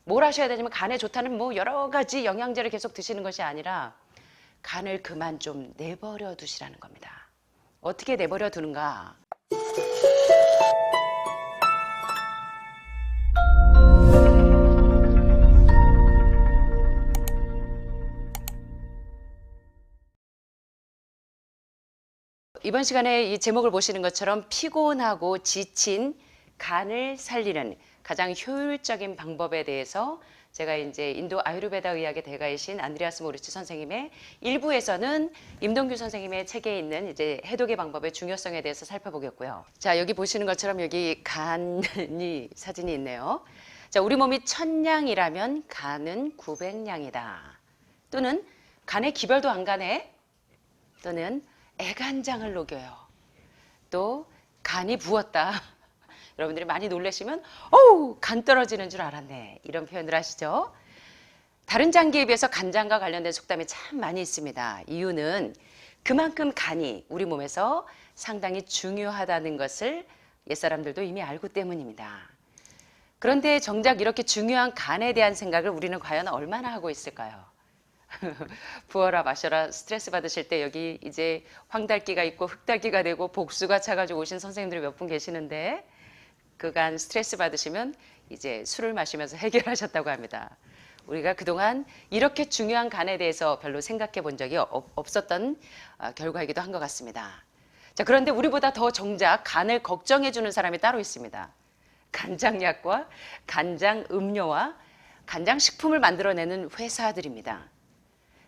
뭘 하셔야 되냐면 간에 좋다는 뭐 여러 가지 영양제를 계속 드시는 것이 아니라 간을 그만 좀 내버려 두시라는 겁니다. 어떻게 내버려 두는가? 이번 시간에 이 제목을 보시는 것처럼 피곤하고 지친 간을 살리는 가장 효율적인 방법에 대해서 제가 이제 인도 아유르베다 의학의 대가이신 안드레아스 모리치 선생님의 일부에서는 임동규 선생님의 책에 있는 이제 해독의 방법의 중요성에 대해서 살펴보겠고요. 자, 여기 보시는 것처럼 여기 간이 사진이 있네요. 자, 우리 몸이 1000량이라면 간은 900량이다. 또는 간에 기별도 안 가네. 또는 애간장을 녹여요. 또 간이 부었다. 여러분들이 많이 놀라시면 어우 간 떨어지는 줄 알았네. 이런 표현을 하시죠. 다른 장기에 비해서 간장과 관련된 속담이 참 많이 있습니다. 이유는 그만큼 간이 우리 몸에서 상당히 중요하다는 것을 옛사람들도 이미 알고 때문입니다. 그런데 정작 이렇게 중요한 간에 대한 생각을 우리는 과연 얼마나 하고 있을까요? 부어라 마셔라 스트레스 받으실 때 여기 이제 황달기가 있고 흑달기가 되고 복수가 차가지고 오신 선생님들이 몇 분 계시는데 그간 스트레스 받으시면 이제 술을 마시면서 해결하셨다고 합니다. 우리가 그동안 이렇게 중요한 간에 대해서 별로 생각해 본 적이 없었던 결과이기도 한 것 같습니다. 자, 그런데 우리보다 더 정작 간을 걱정해 주는 사람이 따로 있습니다. 간장약과 간장 음료와 간장 식품을 만들어내는 회사들입니다.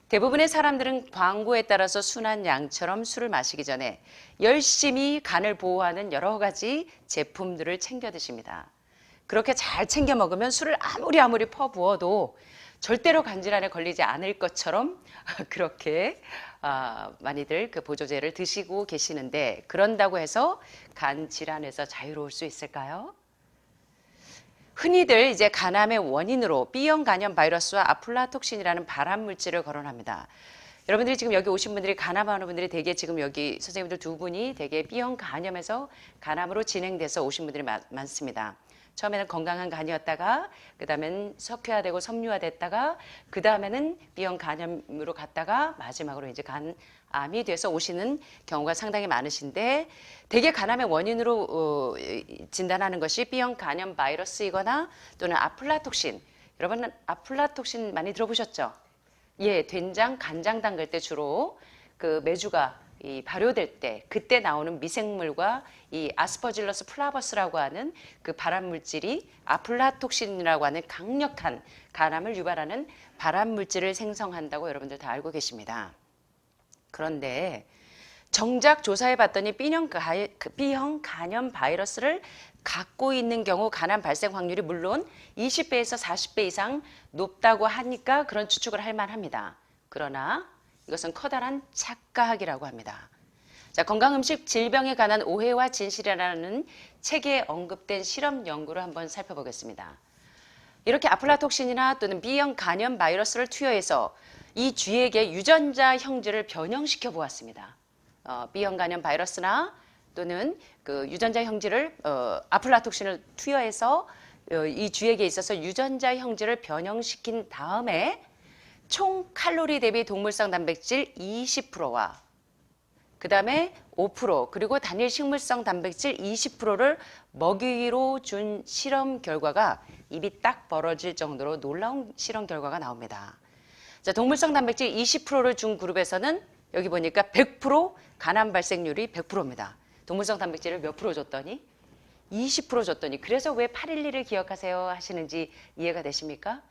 대부분의 사람들은 광고에 따라서 순한 양처럼 술을 마시기 전에 열심히 간을 보호하는 여러 가지 제품들을 챙겨 드십니다. 그렇게 잘 챙겨 먹으면 술을 아무리 퍼부어도 절대로 간 질환에 걸리지 않을 것처럼 그렇게 많이들 그 보조제를 드시고 계시는데 그런다고 해서 간 질환에서 자유로울 수 있을까요? 흔히들 이제 간암의 원인으로 B형 간염 바이러스와 아플라톡신이라는 발암 물질을 거론합니다. 여러분들이 지금 여기 오신 분들이 간암하는 분들이 대개 지금 여기 선생님들 두 분이 대개 B형 간염에서 간암으로 진행돼서 오신 분들이 많습니다. 처음에는 건강한 간이었다가 그 다음엔 석회화되고 섬유화됐다가 그 다음에는 B형 간염으로 갔다가 마지막으로 이제 간암이 돼서 오시는 경우가 상당히 많으신데 대개 간암의 원인으로 진단하는 것이 B형 간염 바이러스이거나 또는 아플라톡신. 여러분 아플라톡신 많이 들어보셨죠? 예, 된장, 간장 담글 때 주로 그 메주가 이 발효될 때 그때 나오는 미생물과 이 아스퍼질러스 플라버스라고 하는 그 발암 물질이 아플라톡신이라고 하는 강력한 간암을 유발하는 발암 물질을 생성한다고 여러분들 다 알고 계십니다. 그런데 정작 조사해 봤더니 B형 간염 바이러스를 갖고 있는 경우 간암 발생 확률이 물론 20배에서 40배 이상 높다고 하니까 그런 추측을 할 만합니다. 그러나 이것은 커다란 착각이라고 합니다. 자, 건강음식 질병에 관한 오해와 진실이라는 책에 언급된 실험 연구를 한번 살펴보겠습니다. 이렇게 아플라톡신이나 또는 B형 간염 바이러스를 투여해서 이 쥐에게 유전자 형질을 변형시켜 보았습니다. B형 간염 바이러스나 또는 그 유전자 형질을 아플라톡신을 투여해서 이 쥐에게 있어서 유전자 형질을 변형시킨 다음에 총 칼로리 대비 동물성 단백질 20%와 그 다음에 5% 그리고 단일 식물성 단백질 20%를 먹이로 준 실험 결과가 입이 딱 벌어질 정도로 놀라운 실험 결과가 나옵니다. 자, 동물성 단백질 20%를 준 그룹에서는 여기 보니까 100% 간암 발생률이 100%입니다. 동물성 단백질을 몇 프로 줬더니 20% 줬더니 그래서 왜 812를 기억하세요 하시는지 이해가 되십니까?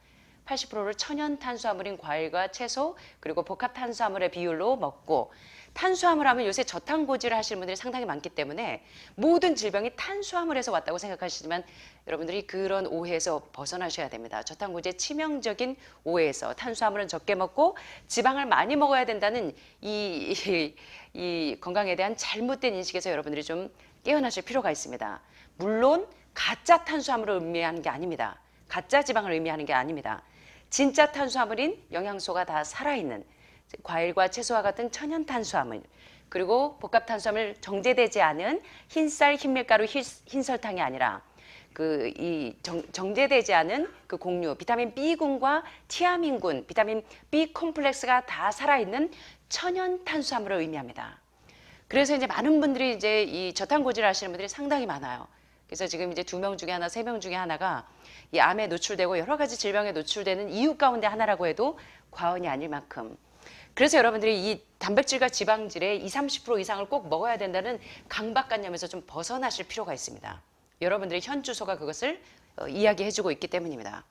80%를 천연 탄수화물인 과일과 채소 그리고 복합 탄수화물의 비율로 먹고 탄수화물 하면 요새 저탄고지를 하시는 분들이 상당히 많기 때문에 모든 질병이 탄수화물에서 왔다고 생각하시지만 여러분들이 그런 오해에서 벗어나셔야 됩니다. 저탄고지의 치명적인 오해에서 탄수화물은 적게 먹고 지방을 많이 먹어야 된다는 이 건강에 대한 잘못된 인식에서 여러분들이 좀 깨어나실 필요가 있습니다. 물론 가짜 탄수화물을 의미하는 게 아닙니다. 가짜 지방을 의미하는 게 아닙니다. 진짜 탄수화물인 영양소가 다 살아있는 과일과 채소와 같은 천연 탄수화물 그리고 복합 탄수화물 정제되지 않은 흰쌀, 흰밀가루, 흰설탕이 아니라 정제되지 않은 그 곡류, 비타민 B군과 티아민군, 비타민 B 콤플렉스가 다 살아있는 천연 탄수화물을 의미합니다. 그래서 이제 많은 분들이 이제 이 저탄고지를 하시는 분들이 상당히 많아요. 그래서 지금 이제 2명 중에 하나, 3명 중에 하나가 이 암에 노출되고 여러 가지 질병에 노출되는 이유 가운데 하나라고 해도 과언이 아닐 만큼. 그래서 여러분들이 이 단백질과 지방질의 20, 30% 이상을 꼭 먹어야 된다는 강박관념에서 좀 벗어나실 필요가 있습니다. 여러분들의 현 주소가 그것을 이야기해주고 있기 때문입니다.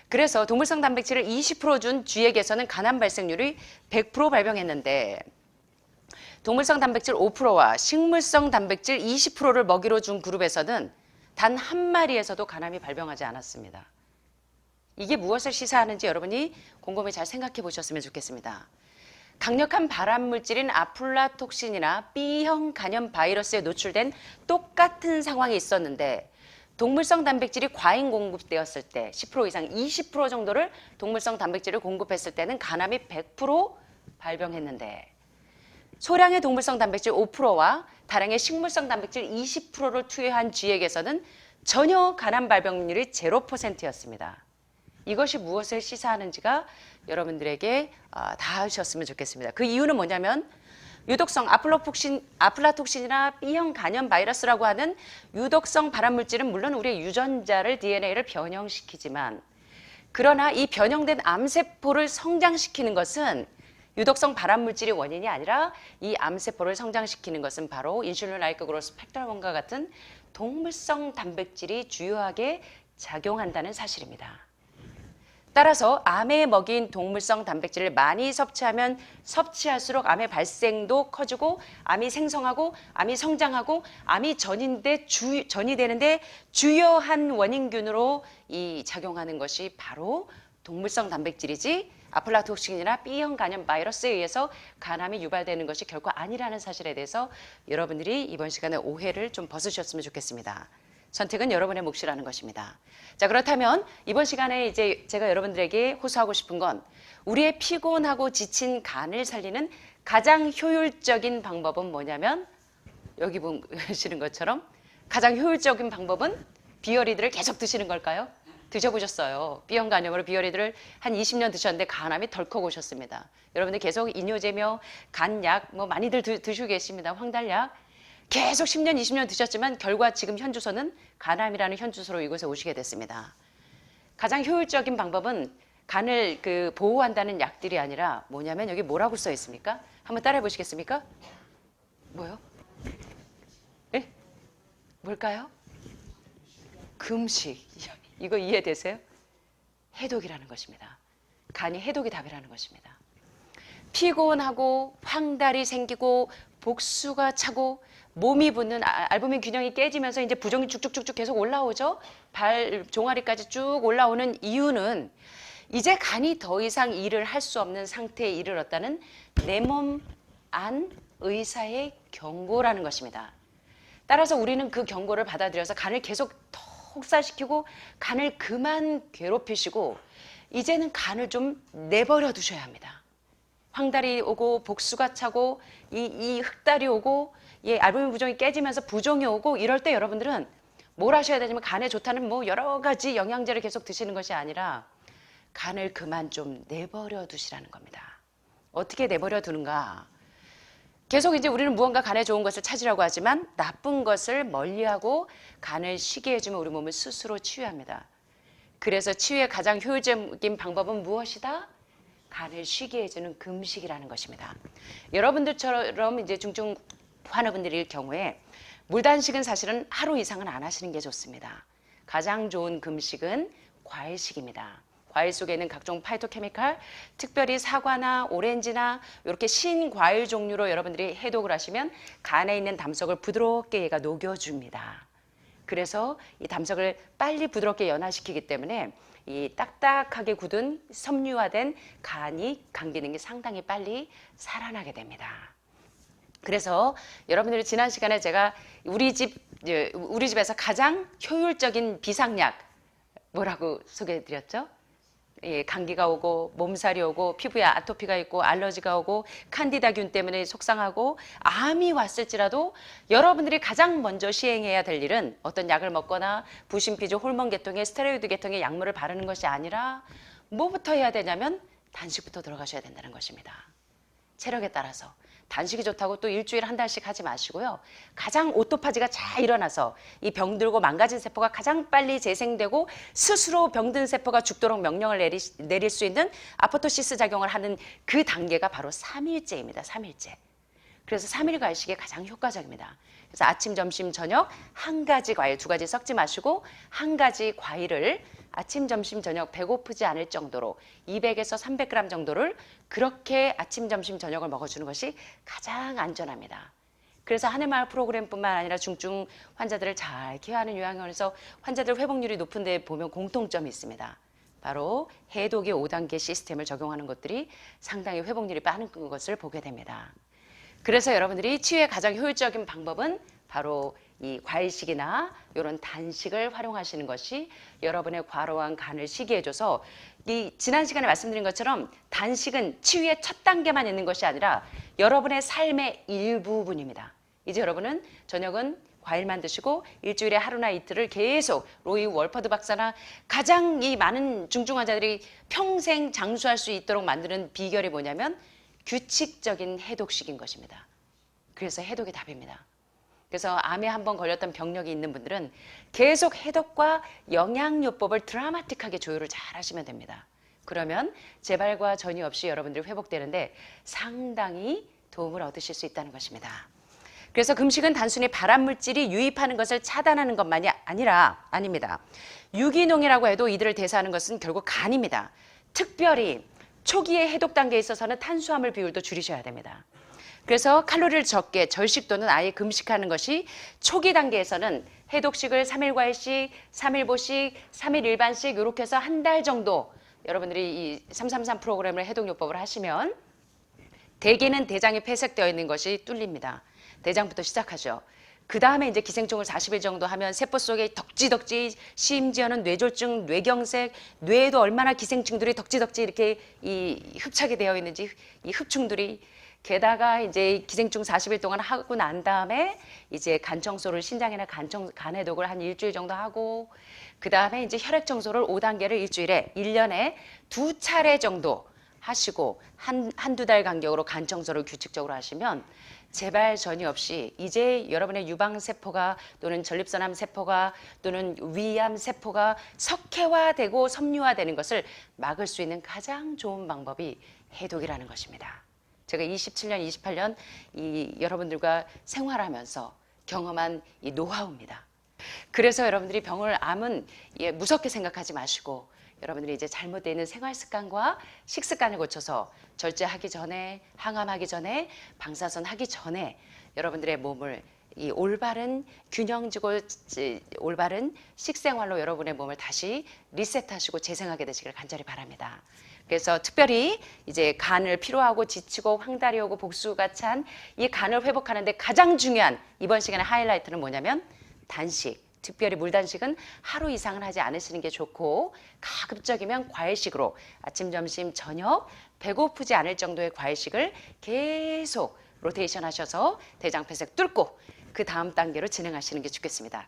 그래서 동물성 단백질을 20%준 쥐에게서는 간암 발생률이 100% 발병했는데 동물성 단백질 5%와 식물성 단백질 20%를 먹이로 준 그룹에서는 단 한 마리에서도 간암이 발병하지 않았습니다. 이게 무엇을 시사하는지 여러분이 곰곰이 잘 생각해 보셨으면 좋겠습니다. 강력한 발암물질인 아플라톡신이나 B형 간염 바이러스에 노출된 똑같은 상황이 있었는데 동물성 단백질이 과잉 공급되었을 때 10% 이상 20% 정도를 동물성 단백질을 공급했을 때는 간암이 100% 발병했는데 소량의 동물성 단백질 5%와 다량의 식물성 단백질 20%를 투여한 쥐에게서는 전혀 간암 발병률이 0%였습니다. 이것이 무엇을 시사하는지가 여러분들에게 닿으셨으면 좋겠습니다. 그 이유는 뭐냐면 유독성 아플라톡신이나 B형 간염 바이러스라고 하는 유독성 발암물질은 물론 우리의 유전자를 DNA를 변형시키지만 그러나 이 변형된 암세포를 성장시키는 것은 유독성 발암물질이 원인이 아니라 이 암세포를 성장시키는 것은 바로 인슐린 라이크 그로스 팩터 1과 같은 동물성 단백질이 주요하게 작용한다는 사실입니다. 따라서 암에 먹인 동물성 단백질을 많이 섭취하면 섭취할수록 암의 발생도 커지고 암이 생성하고 암이 성장하고 암이 전이 되는데 주요한 원인균으로 이 작용하는 것이 바로 동물성 단백질이지 아플라톡신이나 B형 간염 바이러스에 의해서 간암이 유발되는 것이 결코 아니라는 사실에 대해서 여러분들이 이번 시간에 오해를 좀 벗으셨으면 좋겠습니다. 선택은 여러분의 몫이라는 것입니다. 자, 그렇다면 이번 시간에 이제 제가 여러분들에게 호소하고 싶은 건 우리의 피곤하고 지친 간을 살리는 가장 효율적인 방법은 뭐냐면 여기 보시는 것처럼 가장 효율적인 방법은 비어리드를 계속 드시는 걸까요? 드셔보셨어요. B형 간염으로 비어리드를 한 20년 드셨는데 간암이 덜컥 오셨습니다. 여러분들 계속 이뇨제며 간약 뭐 많이들 드시고 계십니다. 황달약. 계속 10년, 20년 드셨지만 결과 지금 현 주소는 간암이라는 현 주소로 이곳에 오시게 됐습니다. 가장 효율적인 방법은 간을 보호한다는 약들이 아니라 뭐냐면 여기 뭐라고 써 있습니까? 한번 따라해 보시겠습니까? 뭐요? 예? 뭘까요? 금식. 이거 이해되세요? 해독이라는 것입니다. 간이 해독이 답이라는 것입니다. 피곤하고 황달이 생기고 복수가 차고 몸이 붓는 알부민 균형이 깨지면서 이제 부종이 쭉쭉쭉쭉 계속 올라오죠. 발 종아리까지 쭉 올라오는 이유는 이제 간이 더 이상 일을 할 수 없는 상태에 이르렀다는 내 몸 안 의사의 경고라는 것입니다. 따라서 우리는 그 경고를 받아들여서 간을 계속 더 혹사시키고 간을 그만 괴롭히시고 이제는 간을 좀 내버려 두셔야 합니다. 황달이 오고 복수가 차고 이 흑달이 오고 알부민 부종이 깨지면서 부종이 오고 이럴 때 여러분들은 뭘 하셔야 되냐면 간에 좋다는 뭐 여러 가지 영양제를 계속 드시는 것이 아니라 간을 그만 좀 내버려 두시라는 겁니다. 어떻게 내버려 두는가? 계속 이제 우리는 무언가 간에 좋은 것을 찾으려고 하지만 나쁜 것을 멀리하고 간을 쉬게 해주면 우리 몸을 스스로 치유합니다. 그래서 치유의 가장 효율적인 방법은 무엇이다? 간을 쉬게 해주는 금식이라는 것입니다. 여러분들처럼 이제 중증 환우분들일 경우에 물단식은 사실은 하루 이상은 안 하시는 게 좋습니다. 가장 좋은 금식은 과일식입니다. 과일 속에 있는 각종 파이토케미칼, 특별히 사과나 오렌지나 이렇게 신 과일 종류로 여러분들이 해독을 하시면 간에 있는 담석을 부드럽게 얘가 녹여줍니다. 그래서 이 담석을 빨리 부드럽게 연화시키기 때문에 이 딱딱하게 굳은 섬유화된 간 기능이 상당히 빨리 살아나게 됩니다. 그래서 여러분들이 지난 시간에 제가 우리 집에서 가장 효율적인 비상약 뭐라고 소개해드렸죠? 감기가 오고 몸살이 오고 피부에 아토피가 있고 알러지가 오고 칸디다균 때문에 속상하고 암이 왔을지라도 여러분들이 가장 먼저 시행해야 될 일은 어떤 약을 먹거나 부신피조 호르몬 계통의 스테로이드 계통의 약물을 바르는 것이 아니라 뭐부터 해야 되냐면 단식부터 들어가셔야 된다는 것입니다. 체력에 따라서 단식이 좋다고 또 일주일에 한 달씩 하지 마시고요. 가장 오토파지가 잘 일어나서 이 병들고 망가진 세포가 가장 빨리 재생되고 스스로 병든 세포가 죽도록 명령을 내릴 수 있는 아포토시스 작용을 하는 그 단계가 바로 3일째입니다. 3일째. 그래서 3일 과일식이 가장 효과적입니다. 그래서 아침, 점심, 저녁 한 가지 과일, 두 가지 섞지 마시고 한 가지 과일을 아침, 점심, 저녁 배고프지 않을 정도로 200에서 300g 정도를 그렇게 아침, 점심, 저녁을 먹어주는 것이 가장 안전합니다. 그래서 하늘마을 프로그램뿐만 아니라 중증 환자들을 잘 케어하는 요양원에서 환자들 회복률이 높은 데 보면 공통점이 있습니다. 바로 해독의 5단계 시스템을 적용하는 것들이 상당히 회복률이 빠른 것을 보게 됩니다. 그래서 여러분들이 치유의 가장 효율적인 방법은 바로 이 과일식이나 이런 단식을 활용하시는 것이 여러분의 과로한 간을 쉬게 해줘서 이 지난 시간에 말씀드린 것처럼 단식은 치유의 첫 단계만 있는 것이 아니라 여러분의 삶의 일부분입니다. 이제 여러분은 저녁은 과일만 드시고 일주일에 하루나 이틀을 계속 로이 월퍼드 박사나 가장 이 많은 중증 환자들이 평생 장수할 수 있도록 만드는 비결이 뭐냐면 규칙적인 해독식인 것입니다. 그래서 해독이 답입니다. 그래서 암에 한번 걸렸던 병력이 있는 분들은 계속 해독과 영양요법을 드라마틱하게 조율을 잘 하시면 됩니다. 그러면 재발과 전이 없이 여러분들이 회복되는데 상당히 도움을 얻으실 수 있다는 것입니다. 그래서 금식은 단순히 발암물질이 유입하는 것을 차단하는 것만이 아닙니다. 유기농이라고 해도 이들을 대사하는 것은 결국 간입니다. 특별히 초기의 해독 단계에 있어서는 탄수화물 비율도 줄이셔야 됩니다. 그래서 칼로리를 적게 절식 또는 아예 금식하는 것이 초기 단계에서는 해독식을 3일 과일식, 3일 보식, 3일 일반식 이렇게 해서 한 달 정도 여러분들이 이 333 프로그램을 해독요법을 하시면 대개는 대장이 폐색되어 있는 것이 뚫립니다. 대장부터 시작하죠. 그 다음에 이제 기생충을 40일 정도 하면 세포 속에 덕지덕지 심지어는 뇌졸중, 뇌경색, 뇌에도 얼마나 기생충들이 덕지덕지 이렇게 이 흡착이 되어 있는지 이 흡충들이 게다가 이제 기생충 40일 동안 하고 난 다음에 이제 간 청소를 신장이나 간 해독을 한 일주일 정도 하고 그 다음에 이제 혈액 청소를 5단계를 일주일에 1년에 2차례 정도 하시고 한두 달 간격으로 간 청소를 규칙적으로 하시면 재발 전이 없이 이제 여러분의 유방세포가 또는 전립선암 세포가 또는 위암 세포가 석회화되고 섬유화되는 것을 막을 수 있는 가장 좋은 방법이 해독이라는 것입니다. 제가 27년, 28년 이 여러분들과 생활하면서 경험한 이 노하우입니다. 그래서 여러분들이 암은 무섭게 생각하지 마시고 여러분들이 이제 잘못되어 있는 생활 습관과 식습관을 고쳐서 절제하기 전에, 항암하기 전에, 방사선 하기 전에 여러분들의 몸을 이 올바른 균형지고 올바른 식생활로 여러분의 몸을 다시 리셋하시고 재생하게 되시길 간절히 바랍니다. 그래서 특별히 이제 간을 피로하고 지치고 황달이 오고 복수가 찬 이 간을 회복하는데 가장 중요한 이번 시간의 하이라이트는 뭐냐면 단식. 특별히 물단식은 하루 이상은 하지 않으시는 게 좋고 가급적이면 과일식으로 아침, 점심, 저녁 배고프지 않을 정도의 과일식을 계속 로테이션 하셔서 대장폐색 뚫고 그 다음 단계로 진행하시는 게 좋겠습니다.